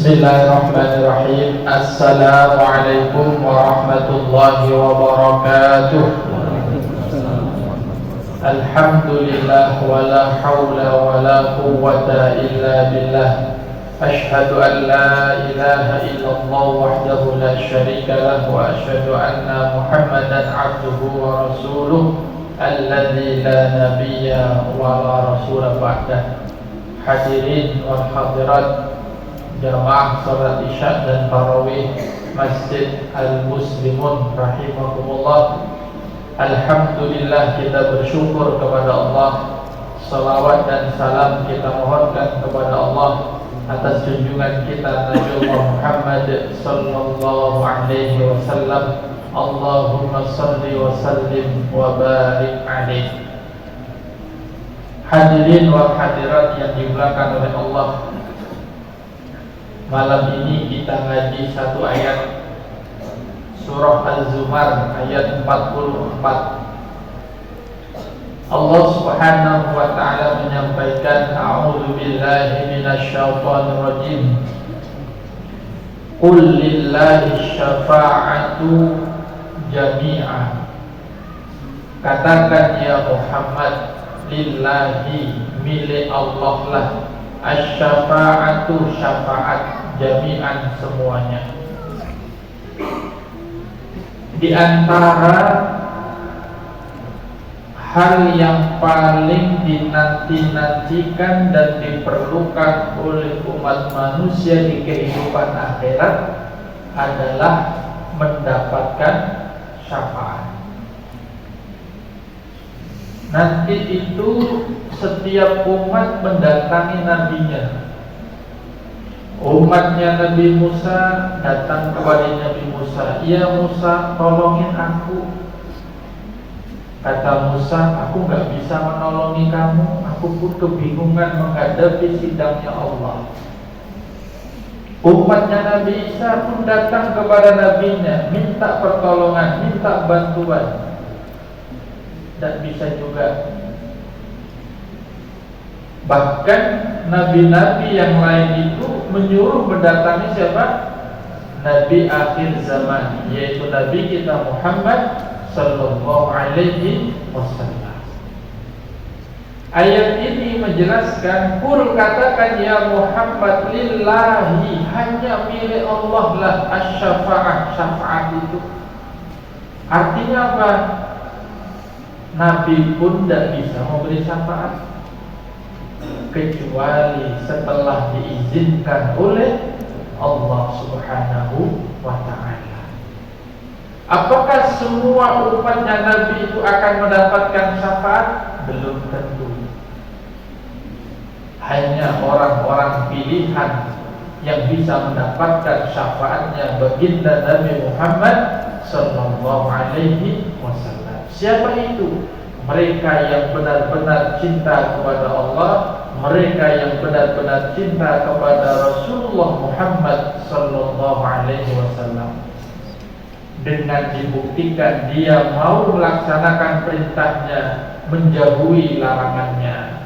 Bismillahirrahmanirrahim. Assalamualaikum warahmatullahi wabarakatuh. Alhamdulillah wala hawla wala quwwata illa billah. Ashhadu an la ilaha illallah wahdahu la syarika lah wa ashhadu anna Muhammadan abduhu wa rasuluh alladzi la nabiyya wa la rasula ba'dah. Hadirin wal hadirat jamaah salat isya dan tarawih Masjid Al-Muslimun rahimakumullah. Alhamdulillah, kita bersyukur kepada Allah. Salawat dan salam kita mohonkan kepada Allah atas junjungan kita Nabi Muhammad sallallahu alaihi wasallam. Allahumma salli wa sallim wa barik alaihi. Hadirin wal hadirat yang dimuliakan oleh Allah, malam ini kita ngaji satu ayat surah Az-Zumar ayat 44. Allah Subhanahu wa taala menyampaikan, a'udzu billahi minasyaitonir rajim. Qul lillahi syafa'atu jami'an. Katakan ya Muhammad, lillahi, milik Allah lah, asy-syafa'atu, syafaat, jami'an, semuanya. Di antara hal yang paling dinanti-nantikan dan diperlukan oleh umat manusia di kehidupan akhirat adalah mendapatkan syafaat. Nanti itu setiap umat mendatangi nabinya. Umatnya Nabi Musa datang kepada Nabi Musa, "Ya Musa, tolongin aku." Kata Musa, "Aku gak bisa menolongi kamu. Aku pun kebingungan menghadapi sidangnya Allah." Umatnya Nabi Isa pun datang kepada nabinya, minta pertolongan, minta bantuan. Dan bisa juga. Bahkan nabi-nabi yang lain itu menyuruh mendatangi siapa? Nabi akhir zaman, yaitu Nabi kita Muhammad sallallahu alaihi wasallam. Ayat ini menjelaskan, qul, katakan ya Muhammad, lillahi, hanya milik Allah lah asy-syafa'ah, syafaat itu. Artinya apa? Nabi pun tidak bisa memberi syafaat kecuali setelah diizinkan oleh Allah Subhanahu wa ta'ala. Apakah semua umatnya Nabi itu akan mendapatkan syafaat? Belum tentu. Hanya orang-orang pilihan yang bisa mendapatkan syafaatnya baginda Nabi Muhammad sallallahu alaihi wasallam. Siapa itu? Mereka yang benar-benar cinta kepada Allah, mereka yang benar-benar cinta kepada Rasulullah Muhammad sallallahu alaihi wasallam. Dengan dibuktikan dia mau melaksanakan perintahnya, menjauhi larangannya.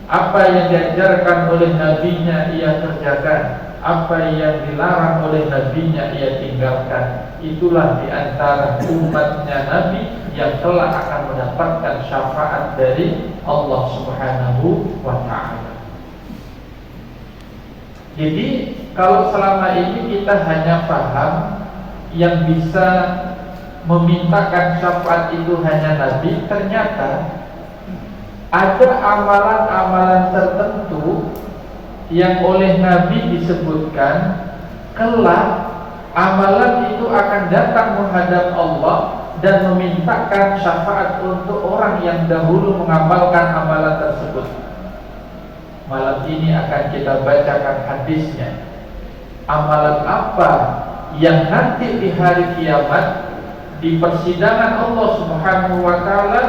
Apa yang diajarkan oleh nabinya ia kerjakan, apa yang dilarang oleh nabinya ia tinggalkan. Itulah di antara umatnya Nabi yang telah akan mendapatkan syafaat dari Allah Subhanahu wa ta'ala. Jadi kalau selama ini kita hanya paham yang bisa memintakan syafaat itu hanya Nabi, ternyata ada amalan-amalan tertentu yang oleh Nabi disebutkan kelak amalan itu akan datang menghadap Allah dan memintakan syafaat untuk orang yang dahulu mengamalkan amalan tersebut. Malam ini akan kita bacakan hadisnya. Amalan apa yang nanti di hari kiamat, di persidangan Allah Subhanahu wa ta'ala,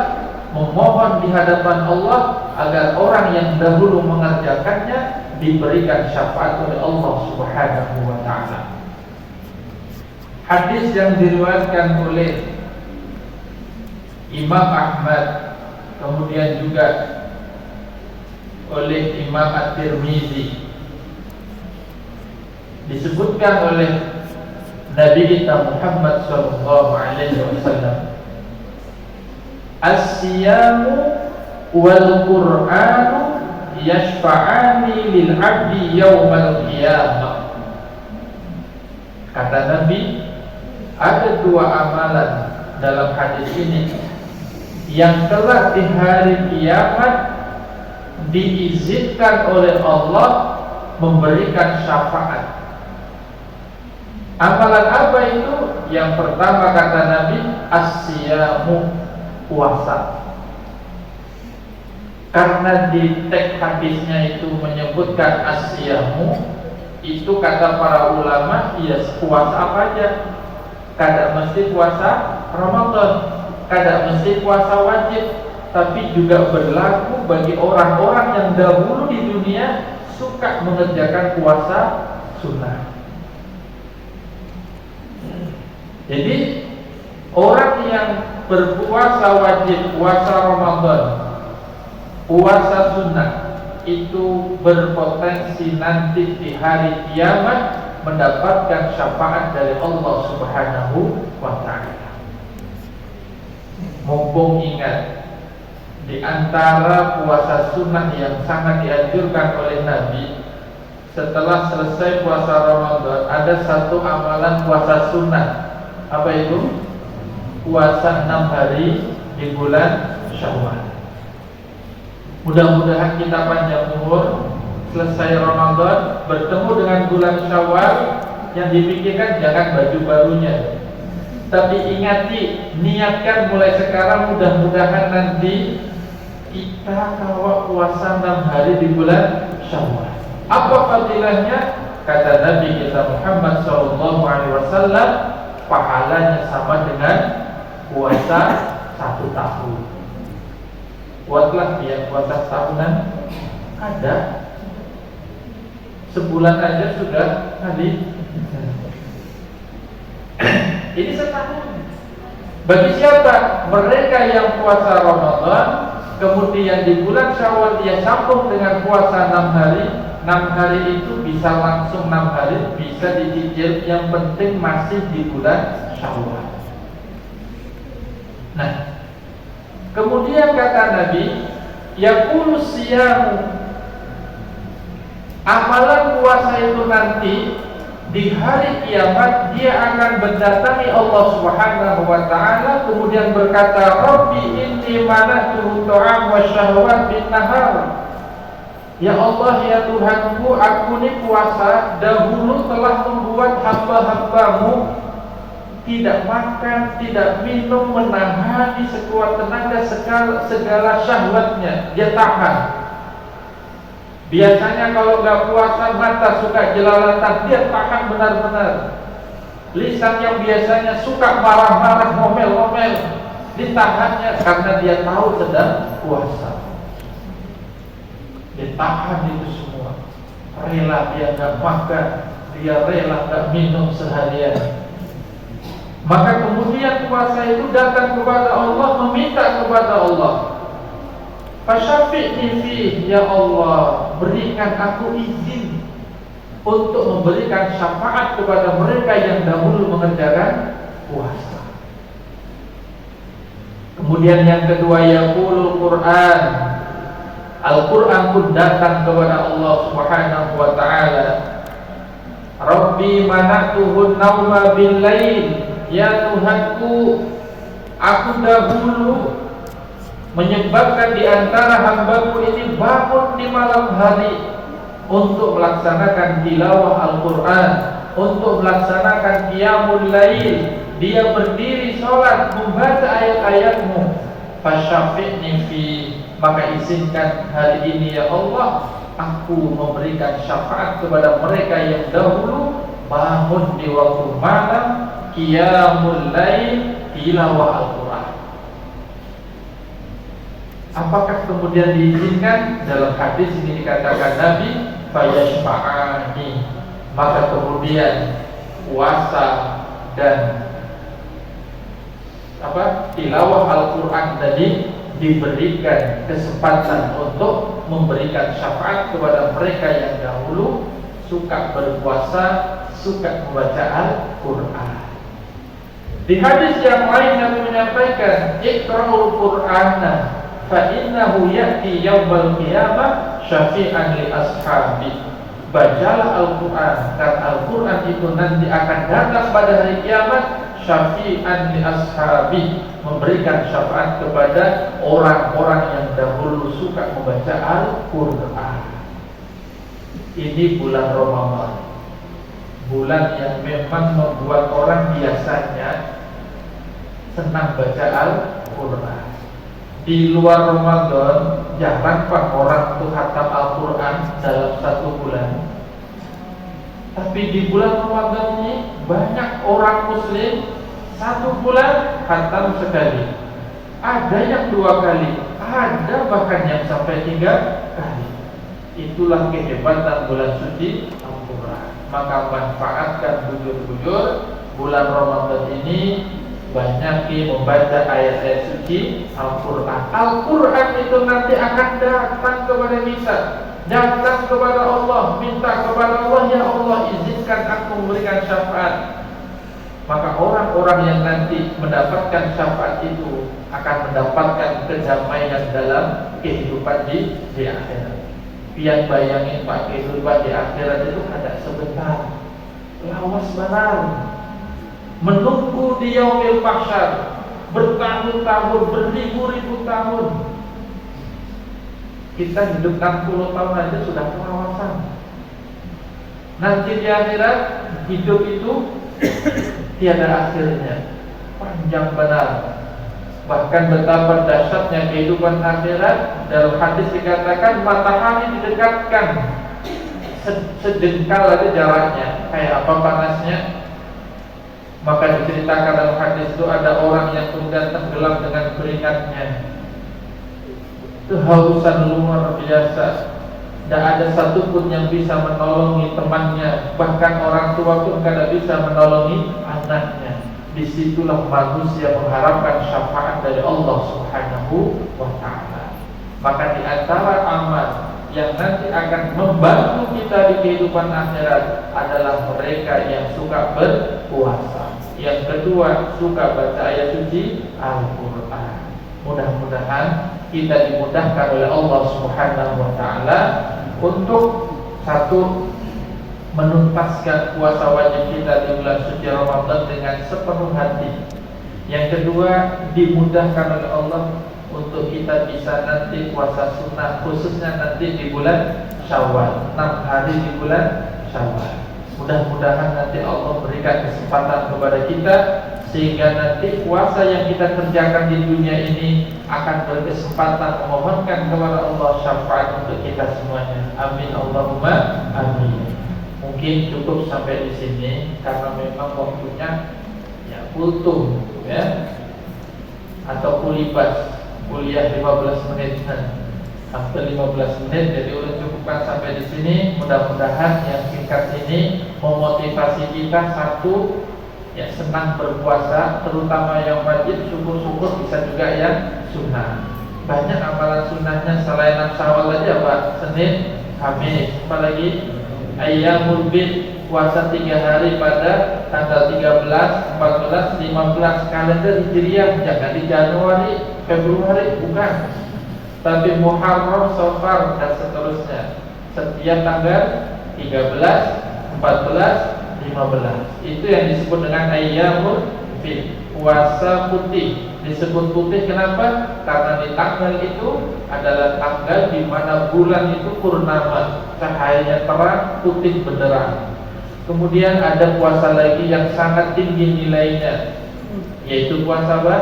memohon di hadapan Allah agar orang yang dahulu mengerjakannya diberikan syafaat oleh Allah Subhanahu wa ta'ala. Hadis yang diriwayatkan oleh Imam Ahmad, kemudian juga oleh Imam At-Tirmizi disebutkan oleh Nabi kita Muhammad sallallahu alaihi wasallam, as-siyamu wal qur'anu yashfa'ani lil 'abdi yaumal qiyamah. Kata Nabi, ada dua amalan dalam hadis ini yang telah di hari kiamat diizinkan oleh Allah memberikan syafaat. Amalan apa itu? Yang pertama kata Nabi, as-siyamu, puasa. Karena di teks hadisnya itu menyebutkan as-siyamu, itu kata para ulama, ya puasa apa aja. Kada mesti puasa Ramadan, kada mesti puasa wajib, tapi juga berlaku bagi orang-orang yang dahulu di dunia suka mengerjakan puasa sunnah. Jadi orang yang berpuasa wajib, puasa Ramadan, puasa sunnah, itu berpotensi nanti di hari kiamat mendapatkan syafaat dari Allah Subhanahu wa ta'ala. Mumpung ingat, di antara puasa sunnah yang sangat dianjurkan oleh Nabi, setelah selesai puasa Ramadan ada satu amalan puasa sunnah. Apa itu? Puasa 6 hari di bulan Syawal. Mudah-mudahan kita panjang umur, selesai Ramadan bertemu dengan bulan Syawal, yang dipikirkan jangan baju barunya, tapi ingati, niatkan mulai sekarang, mudah-mudahan nanti kita kawal puasa 6 hari di bulan Syawal. Apa fadilahnya? Kata Nabi kita Muhammad SAW, pahalanya sama dengan puasa 1 tahun. Buatlah dia puasa tahunan, ada sebulan aja sudah habis. Ini setahun. Bagi siapa? Mereka yang puasa Ramadan, kemudian di bulan Syawal dia sambung dengan puasa 6 hari. 6 hari itu bisa langsung 6 hari, bisa dicicil, yang penting masih di bulan Syawal. Nah, kemudian kata Nabi, yaqulu siyamu, amalan puasa itu nanti di hari kiamat dia akan mendatangi Allah Subhanahu wa ta'ala, kemudian berkata, Rabbi inni manahtu ta'am wa syahwat bin nahar. Ya Allah, ya Tuhanku, aku ini puasa dahulu telah membuat hamba-hambamu tidak makan, tidak minum, menahani sekuat tenaga segala syahwatnya, dia tahan. Biasanya kalau nggak puasa mata suka jelalatan, dia tahan benar-benar. Lisan yang biasanya suka marah-marah, ngomel-ngomel, ditahannya karena dia tahu sedang puasa. Dia tahan itu semua, rela dia nggak makan, dia rela nggak minum seharian. Maka kemudian puasa itu datang kepada Allah, meminta kepada Allah, fasyafi'ni fi, ya Allah, berikan aku izin untuk memberikan syafaat kepada mereka yang dahulu mengerjakan puasa. Kemudian yang kedua, yaqulul Quran, Al-Quran pun datang kepada Allah Subhanahu wa ta'ala, Rabbi mana'tuhun nauma bil lail, ya Tuhanku, aku dahulu menyebabkan di antara hambaku ini bangun di malam hari untuk melaksanakan tilawah Al-Quran, untuk melaksanakan qiyamul lail, dia berdiri sholat membaca ayat-ayatmu. Fasyafi'ni fi, maka izinkan hari ini ya Allah, aku memberikan syafaat kepada mereka yang dahulu bangun di waktu malam, qiyamul lail, tilawah Al-Quran. Apakah kemudian diizinkan? Dalam hadis ini dikatakan Nabi, fayashfa'ani, maka kemudian puasa dan tilawah Al-Quran tadi diberikan kesempatan untuk memberikan syafaat kepada mereka yang dahulu suka berpuasa suka membaca Al-Quran. Di hadis yang lain Nabi menyampaikan, Iqra'ul Qur'ana fa innahu ya'ti yawmal qiyamah syafi'an li ashabi. Bacalah Al-Quran, karena Al-Quran itu nanti akan datang pada hari kiamat syafi'an li ashabi, memberikan syafaat kepada orang-orang yang dahulu suka membaca Al-Quran. Ini bulan Ramadan, bulan yang memang membuat orang biasanya senang baca Al-Quran. Di luar Ramadan jarang pak orang tuh khatam Al-Quran dalam satu bulan. Tapi di bulan Ramadan ini banyak orang Muslim satu bulan khatam sekali. Ada yang 2 kali, ada bahkan yang sampai 3 kali. Itulah kehebatan bulan suci Al-Quran. Maka manfaatkan bujur-bujur bulan Ramadan ini, banyaki membaca ayat-ayat suci Al-Quran. Al-Quran itu nanti akan datang kepada kita, datang kepada Allah, minta kepada Allah, ya Allah izinkan aku memberikan syafaat. Maka orang-orang yang nanti mendapatkan syafaat itu akan mendapatkan kedamaian dalam kehidupan di akhirat. Biar bayangin pak, kehidupan di akhirat itu ada sebentar, lawas barang, menunggu di yaumil mahsyar bertahun-tahun, beribu-ribu tahun. Kita hidup 60 tahun aja sudah kelawasan. Nanti di akhirat hidup itu tiada akhirnya, panjang benar. Bahkan betapa dahsyatnya kehidupan akhirat. Dalam hadis dikatakan matahari didekatkan sejengkal aja jaraknya, kayak apa panasnya. Maka diceritakan dalam hadis itu ada orang yang kemudian tenggelam dengan keringatnya, kehausan luar biasa. Tidak ada satupun yang bisa menolongi temannya, bahkan orang tua pun tidak bisa menolongi anaknya. Disitulah manusia mengharapkan syafaat dari Allah Subhanahu wa ta'ala. Maka di antara amal yang nanti akan membantu kita di kehidupan akhirat adalah mereka yang suka berpuasa. Yang kedua, suka baca ayat suci Al-Quran. Mudah-mudahan kita dimudahkan oleh Allah Subhanahu wa ta'ala untuk satu, menuntaskan puasa wajib kita di bulan suci Ramadan dengan sepenuh hati. Yang kedua, dimudahkan oleh Allah untuk kita bisa nanti puasa sunnah, khususnya nanti di bulan Syawal, 6 hari di bulan Syawal. Mudah-mudahan nanti Allah berikan kesempatan kepada kita, sehingga nanti puasa yang kita kerjakan di dunia ini akan berkesempatan memohonkan kepada Allah syafaat untuk kita semuanya. Amin Allahumma amin. Mungkin cukup sampai di sini karena memang waktunya ya kultum ya, atau kulibas, kuliah 15 menit sampai 15 menit. Jadi udah cukupkan sampai di sini. Mudah-mudahan yang singkat ini memotivasi kita, satu, ya senang berpuasa, terutama yang wajib, syukur-syukur bisa juga yang sunnah. Banyak amalan sunnahnya selain 6 Syawal aja Pak, Senin, Kamis, apalagi Ayyamul Bid, puasa 3 hari pada tanggal 13, 14, 15 kalender Hijriah, jangan di Januari, Februari, bukan. Tapi Muharram, Safar dan seterusnya. Setiap tanggal 13, 14, 15. Itu yang disebut dengan Ayyamul Bid, puasa putih. Disebut putih kenapa? Karena di tanggal itu adalah tanggal di mana bulan itu purnama, cahayanya terang, putih benderang. Kemudian ada puasa lagi yang sangat tinggi nilainya, yaitu puasa apa?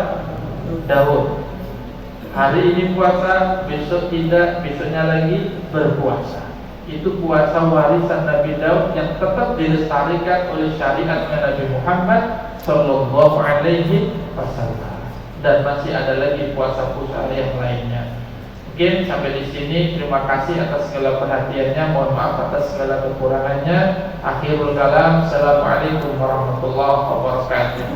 Daud. Hari ini puasa, besok tidak, besoknya lagi berpuasa. Itu puasa warisan Nabi Daud yang tetap dilestarikan oleh syariat Nabi Muhammad Sallallahu Alaihi Wasallam. Dan masih ada lagi puasa-puasa yang lainnya. Mungkin sampai di sini. Terima kasih atas segala perhatiannya. Mohon maaf atas segala kekurangannya. Akhirul kalam. Assalamualaikum warahmatullahi wabarakatuh.